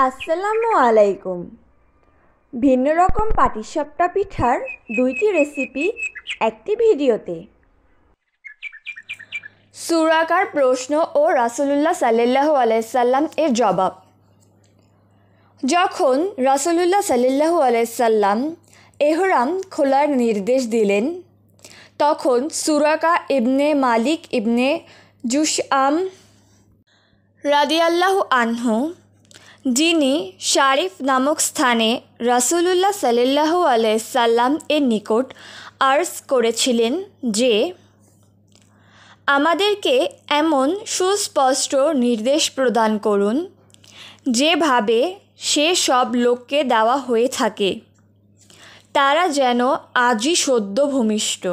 আসসালামু আলাইকুম। ভিন্ন রকম পাটিসাপটা পিঠার দুইটি রেসিপি একটি ভিডিওতে। সুরাকার প্রশ্ন ও রাসূলুল্লাহ সাল্লাল্লাহু আলাইহি সাল্লাম এর জবাব। যখন রাসূলুল্লাহ সাল্লাল্লাহু আলাইহি সাল্লাম এহরাম খোলার নির্দেশ দিলেন, তখন সুরাকা ইবনে মালিক ইবনে জুশআম রাদিয়াল্লাহু আনহু, যিনি শারিফ নামক স্থানে রাসূলুল্লাহ সাল্লাল্লাহু আলাইহি সাল্লাম এর নিকট আর্জ করেছিলেন যে, আমাদেরকে এমন সুস্পষ্ট নির্দেশ প্রদান করুন যেভাবে সে সব লোককে দেওয়া হয়ে থাকে, তারা যেন আজই সদ্য ভূমিষ্ঠ।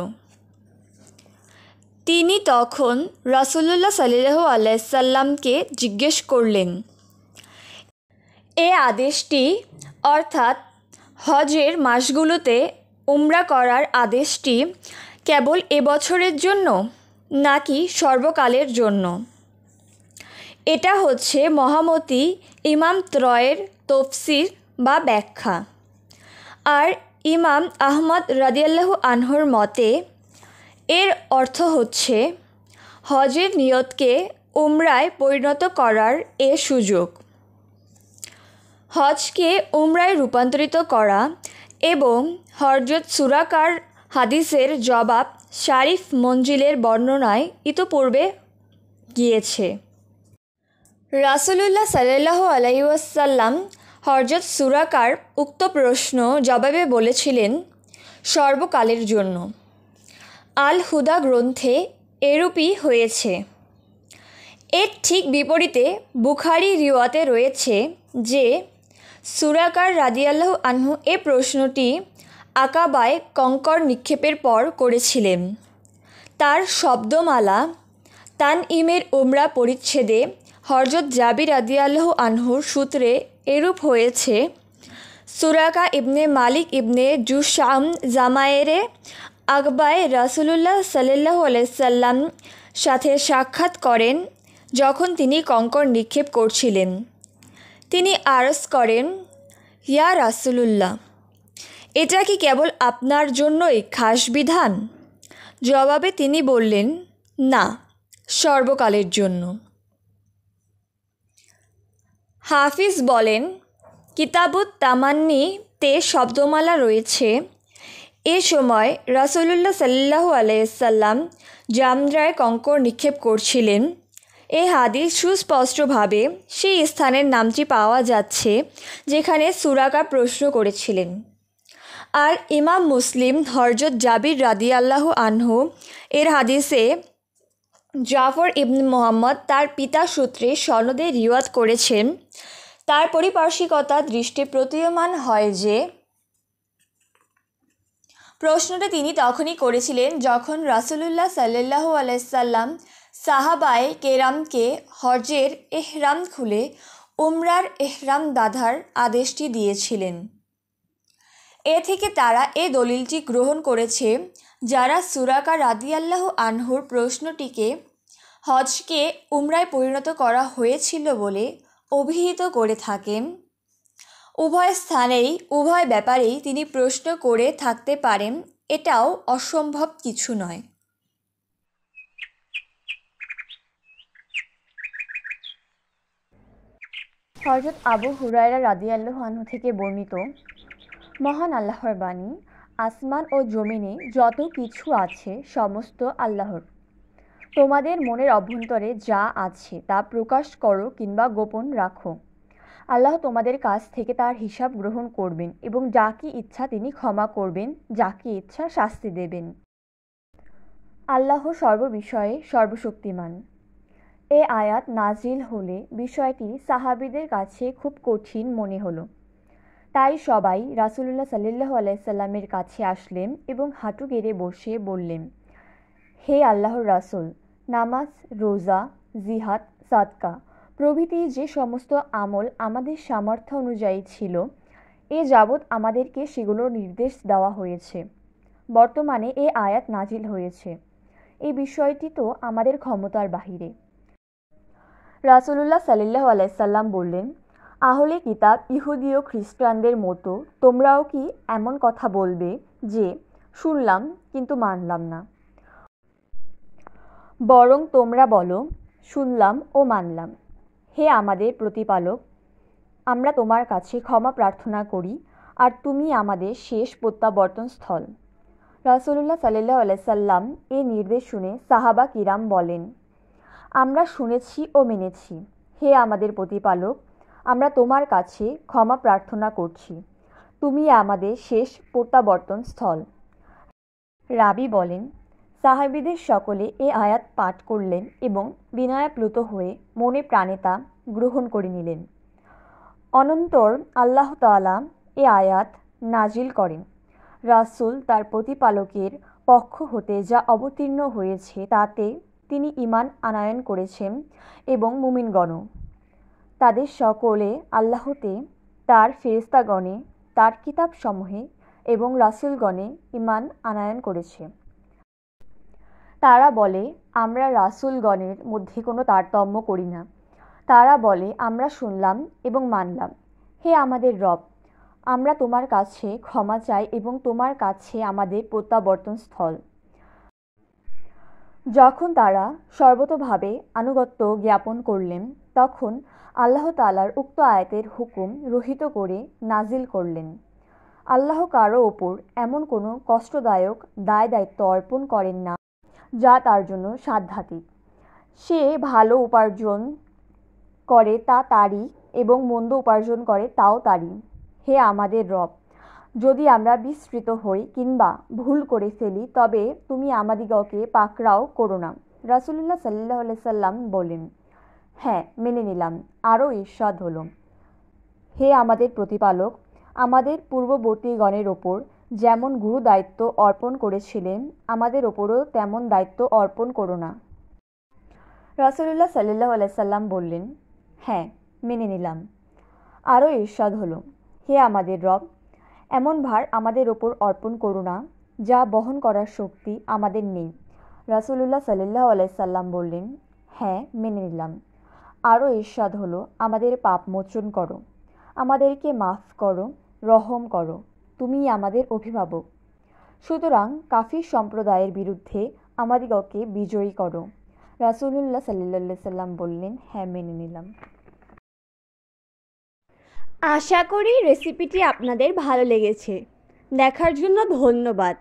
তিনি তখন রাসূলুল্লাহ সাল্লাল্লাহু আলাইহি সাল্লামকে জিজ্ঞেস করলেন, এ আদেশটি অর্থাৎ হজের মাসগুলোতে উমরা করার আদেশটি কেবল এবছরের জন্য নাকি সর্বকালের জন্য? এটা হচ্ছে মহামতি ইমাম ত্রয়ের তফসির বা ব্যাখ্যা। আর ইমাম আহমদ রাদিয়াল্লাহু আনহুর মতে এর অর্থ হচ্ছে হজের নিয়তকে উমরায় পরিণত করার এ সুযোগ। হজকে উমরায় রূপান্তরিত করা এবং হযরত সুরাকার হাদিসের জবাব শারিফ মঞ্জিলের বর্ণনায় ইতোপূর্বে গিয়েছে। রাসূলুল্লাহ সাল্লাল্লাহু আলাইহি ওয়াসাল্লাম হযরত সুরাকার উক্ত প্রশ্ন জবাবে বলেছিলেন, সর্বকালের জন্য। আল হুদা গ্রন্থে এরূপই হয়েছে। এর ঠিক বিপরীতে বুখারী রিওয়াতে রয়েছে যে, সুরাকার রাদিয়াল্লাহু আনহু এ প্রশ্নটি আকাবায় কঙ্কর নিক্ষেপের পর করেছিলেন। তার শব্দমালা তানঈমের উমরা পরিচ্ছেদে হযরত জাবির রাদিয়াল্লাহু আনহুর সূত্রে এরূপ হয়েছে, সুরাকা ইবনে মালিক ইবনে জুশআম জামায়েরে আকবায় রাসূলুল্লাহ সাল্লাল্লাহু আলাইহি সাল্লাম সাথে সাক্ষাৎ করেন যখন তিনি কঙ্কর নিক্ষেপ করছিলেন। তিনি আরজ করেন, ইয়া রাসূলুল্লাহ, এটা কি কেবল আপনার জন্যই খাস বিধান? জবাবে তিনি বললেন, না, সর্বকালের জন্য। হাফিজ বলেন, কিতাবুত তামান্নি-তে শব্দমালা রয়েছে, এ সময় রাসূলুল্লাহ সাল্লাল্লাহু আলাইহি সাল্লাম জামরায় কঙ্কর নিক্ষেপ করছিলেন। এ হাদিস সুস্পষ্টভাবে সেই স্থানের নামটি পাওয়া যাচ্ছে যেখানে সুরাকা প্রশ্ন করেছিলেন। আর ইমাম মুসলিম হযরত জাবির রাদিয়াল্লাহু আনহু এর হাদিসে জাফর ইবনে মুহাম্মদ তার পিতা সূত্রে সনদে রিওয়ায়াত করেছেন। তার পারিপার্শ্বিকতা দৃষ্টে প্রতীয়মান হয় যে, প্রশ্নটা তিনি তখনই করেছিলেন যখন রাসূলুল্লাহ সাল্লাল্লাহু আলাইহি সাল্লাম সাহাবায়ে কেরামকে হজের এহরাম খুলে উমরার এহরাম বাঁধার আদেশটি দিয়েছিলেন। এ থেকে তারা এ দলিলটি গ্রহণ করেছে, যারা সুরাকা রাদিয়াল্লাহু আনহুর প্রশ্নটিকে হজকে উমরায় পরিণত করা হয়েছিল বলে অভিহিত করে থাকেন। উভয় স্থানেই উভয় ব্যাপারেই তিনি প্রশ্ন করে থাকতে পারেন, এটাও অসম্ভব কিছু নয়। হযরত আবু হুরায়রা রাদিয়াল্লাহু আনহু থেকে বর্ণিত, মহান আল্লাহর বাণী, আসমান ও জমিনে যত কিছু আছে সমস্ত আল্লাহর। তোমাদের মনের অভ্যন্তরে যা আছে তা প্রকাশ করো কিংবা গোপন রাখো, আল্লাহ তোমাদের কাছ থেকে তার হিসাব গ্রহণ করবেন এবং যাকে ইচ্ছা তিনি ক্ষমা করবেন, যাকে ইচ্ছা শাস্তি দেবেন। আল্লাহ সর্ববিষয়ে সর্বশক্তিমান। এ আয়াত নাজিল হলে বিষয়টি সাহাবীদের কাছে খুব কঠিন মনে হলো। তাই সবাই রাসূলুল্লাহ সাল্লাল্লাহু আলাইহি সাল্লামের কাছে আসলেন এবং হাঁটু গেড়ে বসে বললেন, হে আল্লাহর রাসূল, নামাজ, রোজা, জিহাদ, সাদকা প্রভৃতি যে সমস্ত আমল আমাদের সামর্থ্য অনুযায়ী ছিল, এ যাবৎ আমাদেরকে সেগুলোর নির্দেশ দেওয়া হয়েছে। বর্তমানে এ আয়াত নাজিল হয়েছে। এই বিষয়টি তো আমাদের ক্ষমতার বাহিরে। রাসূলুল্লাহ সাল্লাল্লাহু আলাইহি সাল্লাম বললেন, আহলে কিতাব ইহুদি ও খ্রিস্টানদের মতো তোমরাও কি এমন কথা বলবে যে শুনলাম কিন্তু মানলাম না? বরং তোমরা বলো, শুনলাম ও মানলাম। হে আমাদের প্রতিপালক, আমরা তোমার কাছে ক্ষমা প্রার্থনা করি আর তুমি আমাদের শেষ প্রত্যাবর্তন স্থল। রাসূলুল্লাহ সাল্লাল্লাহু আলাইহি সাল্লাম এই নির্দেশ শুনে সাহাবা কিরাম বলেন, আমরা শুনেছি ও মেনেছি। হে আমাদের প্রতিপালক, আমরা তোমার কাছে ক্ষমা প্রার্থনা করছি, তুমি আমাদের শেষ প্রত্যাবর্তন স্থল। রাবি বলেন, সাহাবীদের সকলে এ আয়াত পাঠ করলেন এবং বিনয়াপ্লুত হয়ে মনে প্রাণে তা গ্রহণ করে নিলেন। অনন্তর আল্লাহ তাআলা এ আয়াত নাজিল করেন, রাসূল তার প্রতিপালকের পক্ষ হতে যা অবতীর্ণ হয়েছে তাতে তিনি ঈমান আনয়ন করেছেন এবং মুমিনগণও। তাদের সকলে আল্লাহতে, তার ফেরেশতাগণে, তার কিতাবসমূহে এবং রাসূলগণে ঈমান আনয়ন করেছে। তারা বলে, আমরা রাসূলগণের মধ্যে কোনো তারতম্য করি না। তারা বলে, আমরা শুনলাম এবং মানলাম। হে আমাদের রব, আমরা তোমার কাছে ক্ষমা চাই এবং তোমার কাছে আমাদের প্রত্যাবর্তন স্থল। যখন তারা সর্বতোভাবে আনুগত্য জ্ঞাপন করলেন, তখন আল্লাহ তাআলার উক্ত আয়াতের হুকুম রহিত করে নাজিল করলেন, আল্লাহ কারো ওপর এমন কোনো কষ্টদায়ক দায় দায়িত্ব অর্পণ করেন না যা তার জন্য সাধ্যাতীত। সে ভালো উপার্জন করে তা তারই এবং মন্দ উপার্জন করে তাও তারই। হে আমাদের রব, যদি আমরা বিস্মৃত হই কিংবা ভুল করে ফেলি তবে তুমি আমাদিগকে পাকড়াও করো না। রাসূলুল্লাহ সাল্লাল্লাহু আলাইহি সাল্লাম বলেন, হ্যাঁ মেনে নিলাম। আরও ইরশাদ হলো, হে আমাদের প্রতিপালক, আমাদের পূর্ববর্তীগণের ওপর যেমন গুরু দায়িত্ব অর্পণ করেছিলেন আমাদের ওপরও তেমন দায়িত্ব অর্পণ করো না। রাসূলুল্লাহ সাল্লাল্লাহু আলাইহি সাল্লাম বললেন, হ্যাঁ মেনে নিলাম। আরও ইরশাদ হলো, হে আমাদের রব, এমন ভার আমাদের ওপর অর্পণ করো না যা বহন করার শক্তি আমাদের নেই। রাসূলুল্লাহ সাল্লাল্লাহু আলাইহি সাল্লাম বললেন, হ্যাঁ মেনে নিলাম। আরও ইরশাদ হলো, আমাদের পাপ মোচন করো, আমাদেরকে মাফ করো, রহম করো, তুমিই আমাদের অভিভাবক। সুতরাং কাফির সম্প্রদায়ের বিরুদ্ধে আমাদিগকে বিজয়ী করো। রাসূলুল্লাহ সাল্লাল্লাহু আলাইহি সাল্লাম বললেন, হ্যাঁ মেনে নিলাম। আশা করি রেসিপিটি আপনাদের ভালো লেগেছে। দেখার জন্য ধন্যবাদ।